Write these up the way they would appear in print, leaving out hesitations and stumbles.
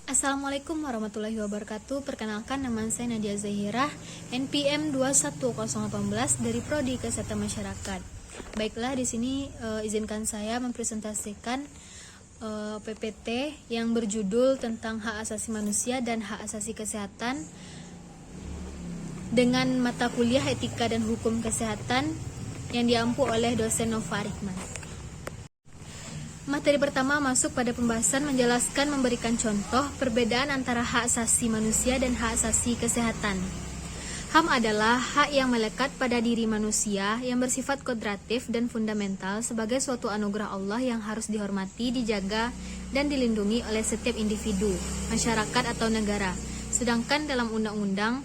Assalamualaikum warahmatullahi wabarakatuh. Perkenalkan, nama saya Nadia Zahirah, NPM 21018 dari Prodi Kesehatan Masyarakat. Baiklah, di sini izinkan saya mempresentasikan PPT yang berjudul tentang hak asasi manusia dan hak asasi kesehatan dengan mata kuliah etika dan hukum kesehatan yang diampu oleh dosen Nova Rihman. Materi pertama masuk pada pembahasan menjelaskan memberikan contoh perbedaan antara hak asasi manusia dan hak asasi kesehatan. HAM adalah hak yang melekat pada diri manusia yang bersifat kodratif dan fundamental sebagai suatu anugerah Allah yang harus dihormati, dijaga, dan dilindungi oleh setiap individu, masyarakat, atau negara. Sedangkan dalam undang-undang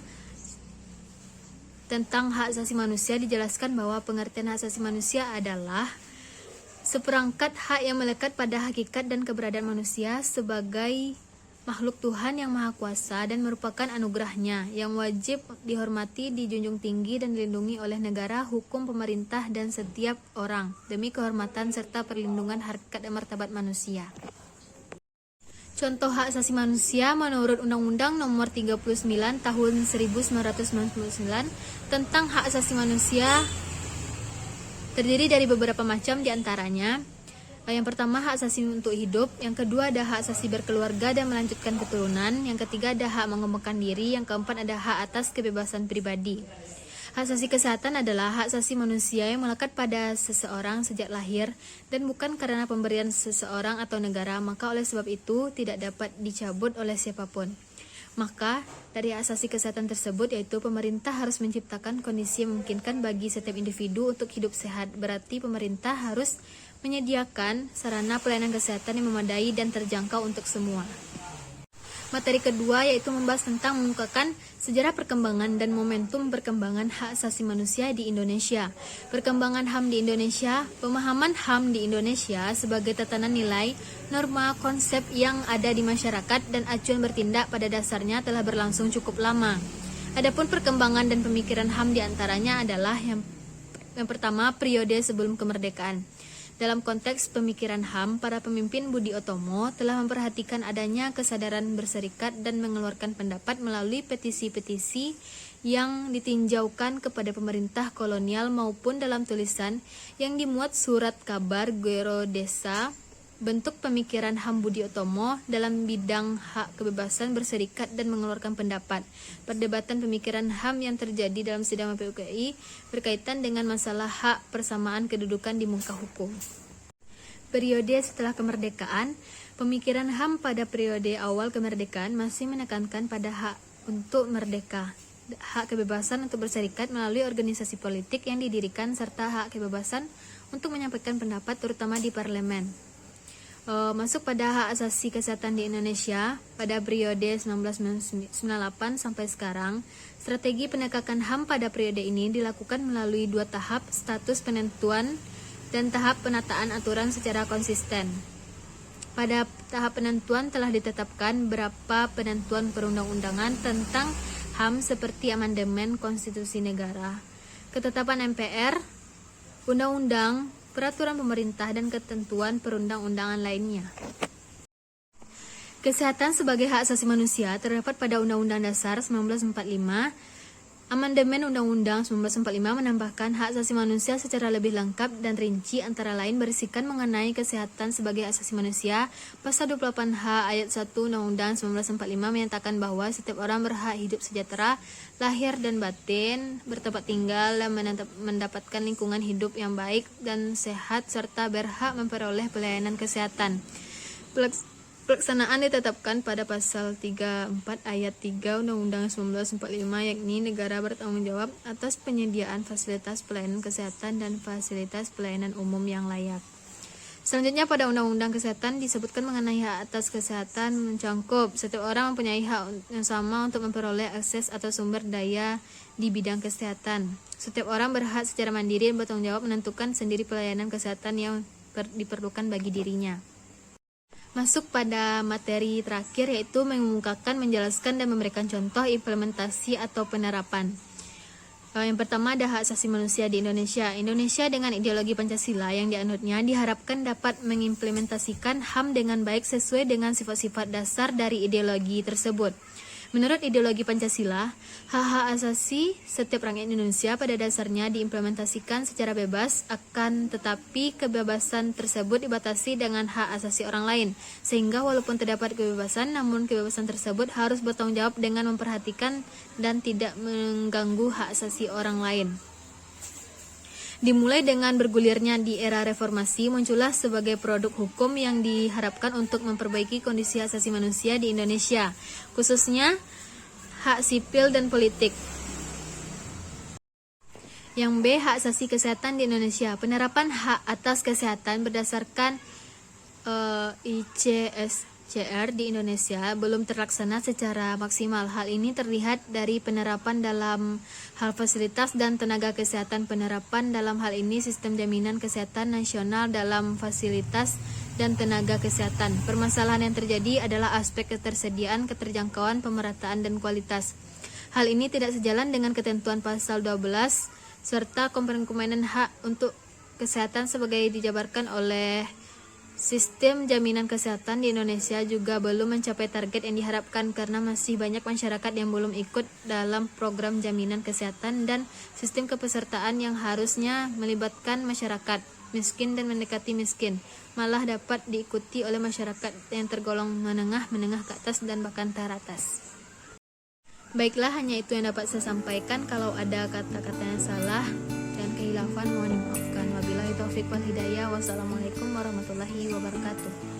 tentang hak asasi manusia dijelaskan bahwa pengertian hak asasi manusia adalah seperangkat hak yang melekat pada hakikat dan keberadaan manusia sebagai makhluk Tuhan yang Maha Kuasa dan merupakan anugerahnya yang wajib dihormati, dijunjung tinggi, dan dilindungi oleh negara, hukum, pemerintah, dan setiap orang demi kehormatan serta perlindungan harkat dan martabat manusia. Contoh hak asasi manusia menurut Undang-Undang Nomor 39 Tahun 1999 tentang hak asasi manusia terdiri dari beberapa macam diantaranya. Yang pertama, hak asasi untuk hidup. Yang kedua, ada hak asasi berkeluarga dan melanjutkan keturunan. Yang ketiga, ada hak mengembangkan diri. Yang keempat, ada hak atas kebebasan pribadi. Hak asasi kesehatan adalah hak asasi manusia yang melekat pada seseorang sejak lahir dan bukan karena pemberian seseorang atau negara, maka oleh sebab itu tidak dapat dicabut oleh siapapun. Maka dari asasi kesehatan tersebut yaitu pemerintah harus menciptakan kondisi yang memungkinkan bagi setiap individu untuk hidup sehat. Berarti pemerintah harus menyediakan sarana pelayanan kesehatan yang memadai dan terjangkau untuk semua. Materi kedua yaitu membahas tentang mengemukakan sejarah perkembangan dan momentum perkembangan hak asasi manusia di Indonesia. Perkembangan HAM di Indonesia. Pemahaman HAM di Indonesia sebagai tatanan nilai, norma, konsep yang ada di masyarakat dan acuan bertindak pada dasarnya telah berlangsung cukup lama. Adapun perkembangan dan pemikiran HAM diantaranya adalah yang pertama, periode sebelum kemerdekaan. Dalam konteks pemikiran HAM, para pemimpin Budi Utomo telah memperhatikan adanya kesadaran berserikat dan mengeluarkan pendapat melalui petisi-petisi yang ditinjaukan kepada pemerintah kolonial maupun dalam tulisan yang dimuat surat kabar Gero Desa. Bentuk pemikiran HAM Budi Utomo dalam bidang hak kebebasan berserikat dan mengeluarkan pendapat. Perdebatan pemikiran HAM yang terjadi dalam sidang PUKI berkaitan dengan masalah hak persamaan kedudukan di muka hukum. Periode setelah kemerdekaan. Pemikiran HAM pada periode awal kemerdekaan masih menekankan pada hak untuk merdeka, hak kebebasan untuk berserikat melalui organisasi politik yang didirikan, serta hak kebebasan untuk menyampaikan pendapat terutama di parlemen. Masuk pada hak asasi kesehatan di Indonesia pada periode 1998 sampai sekarang. Strategi penegakan HAM pada periode ini dilakukan melalui dua tahap, status penentuan dan tahap penataan aturan secara konsisten. Pada tahap penentuan telah ditetapkan beberapa penentuan perundang-undangan tentang HAM seperti amandemen konstitusi negara, ketetapan MPR, undang-undang, peraturan pemerintah, dan ketentuan perundang-undangan lainnya. Kesehatan sebagai hak asasi manusia terdapat pada Undang-Undang Dasar 1945. Amandemen Undang-Undang 1945 menambahkan hak asasi manusia secara lebih lengkap dan rinci, antara lain berisikan mengenai kesehatan sebagai hak asasi manusia. Pasal 28H ayat 1 Undang-Undang 1945 menyatakan bahwa setiap orang berhak hidup sejahtera, lahir dan batin, bertempat tinggal, dan mendapatkan lingkungan hidup yang baik dan sehat, serta berhak memperoleh pelayanan kesehatan. Pelaksanaan ditetapkan pada pasal 34 ayat 3 Undang-Undang 1945, yakni negara bertanggung jawab atas penyediaan fasilitas pelayanan kesehatan dan fasilitas pelayanan umum yang layak. Selanjutnya pada Undang-Undang Kesehatan disebutkan mengenai hak atas kesehatan mencangkup setiap orang mempunyai hak yang sama untuk memperoleh akses atau sumber daya di bidang kesehatan. Setiap orang berhak secara mandiri dan bertanggung jawab menentukan sendiri pelayanan kesehatan yang diperlukan bagi dirinya. Masuk pada materi terakhir yaitu mengemukakan, menjelaskan, dan memberikan contoh implementasi atau penerapan. Yang pertama ada hak asasi manusia di Indonesia. Indonesia dengan ideologi Pancasila yang dianutnya diharapkan dapat mengimplementasikan HAM dengan baik sesuai dengan sifat-sifat dasar dari ideologi tersebut. Menurut ideologi Pancasila, hak-hak asasi setiap rakyat Indonesia pada dasarnya diimplementasikan secara bebas, akan tetapi kebebasan tersebut dibatasi dengan hak asasi orang lain, sehingga walaupun terdapat kebebasan, namun kebebasan tersebut harus bertanggung jawab dengan memperhatikan dan tidak mengganggu hak asasi orang lain. Dimulai dengan bergulirnya di era reformasi, muncullah sebagai produk hukum yang diharapkan untuk memperbaiki kondisi asasi manusia di Indonesia, khususnya hak sipil dan politik. Yang B. Hak asasi kesehatan di Indonesia. Penerapan hak atas kesehatan berdasarkan ICSCR di Indonesia belum terlaksana secara maksimal. Hal ini terlihat dari penerapan dalam hal fasilitas dan tenaga kesehatan. Penerapan dalam hal ini sistem jaminan kesehatan nasional dalam fasilitas dan tenaga kesehatan. Permasalahan yang terjadi adalah aspek ketersediaan, keterjangkauan, pemerataan, dan kualitas. Hal ini tidak sejalan dengan ketentuan pasal 12 serta komponen-komponen hak untuk kesehatan sebagai dijabarkan oleh sistem jaminan kesehatan di Indonesia juga belum mencapai target yang diharapkan karena masih banyak masyarakat yang belum ikut dalam program jaminan kesehatan dan sistem kepesertaan yang harusnya melibatkan masyarakat miskin dan mendekati miskin, malah dapat diikuti oleh masyarakat yang tergolong menengah ke atas dan bahkan teratas. Baiklah, hanya itu yang dapat saya sampaikan. Kalau ada kata-kata yang salah dan kehilafan mohon dimaafkan. Wabillahi taufiq wal hidayah. Wassalamualaikum warahmatullahi wabarakatuh.